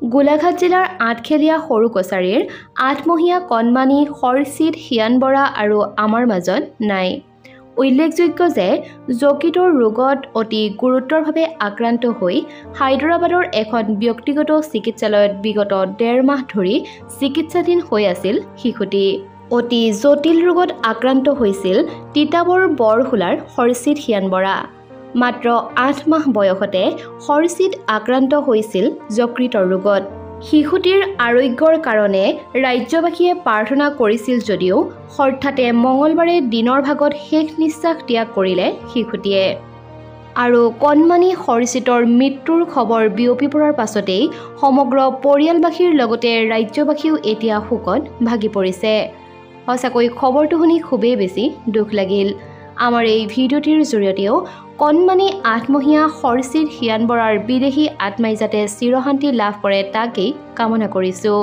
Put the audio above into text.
গোলাঘাট জিলাৰ আঠখেলীয়া সৰু কছাৰীৰ 8মহীয়া কণমানি হৰচিত হিয়ান বৰা আৰু আমাৰ মাজত নাই। উল্লেখযোগ্য যে যকৃতৰ ৰোগত অতি গুৰুতৰভাৱে আক্ৰান্ত হৈ হায়দৰাবাদৰ এখন ব্যক্তিগত চিকিৎসালয়ত বিগত 1.5 মাহ ধৰি চিকিৎসাধীন হৈ আছিল শিশুটি। অতি জটিল ৰোগত আক্ৰান্ত হৈছিল তিতাবৰ বৰহোলাৰ হৰচিত হিয়ান বৰা। মাত্ৰ 8 মাহ বয়সতে হৰচিত আক্ৰান্ত হৈছিল যকৃতৰ ৰোগত। শিশুটিৰ আৰোগ্যৰ কাৰণে ৰাজ্যবাসীয়ে প্ৰাৰ্থনা কৰিছিল যদিও হঠাতে মঙলবাৰে দিনৰ ভাগত শেষ নিশ্বাস ত্যাগ কৰিলে শিশুটিয়ে। আৰু কণমানি হৰচিতৰ মৃত্যুৰ খবৰ বিয়পি পৰাৰ পাছতেই সমগ্ৰ পৰিয়ালবাসীৰ লগতে ৰাজ্যবাসীও এতিয়া শোকত ভাগি পৰিছে। সঁচাকৈ খবৰটো শুনি খুবেই বেছি দুখ লাগিল। আমাৰ এই ভিডিঅ'টিৰ জৰিয়তেও কণমানি 8মহীয়া হৰচিত হিয়ান বৰাৰ বিদেহী আত্মাই যাতে চিৰশান্তি লাভ কৰে তাকেই কামনা কৰিছোঁ।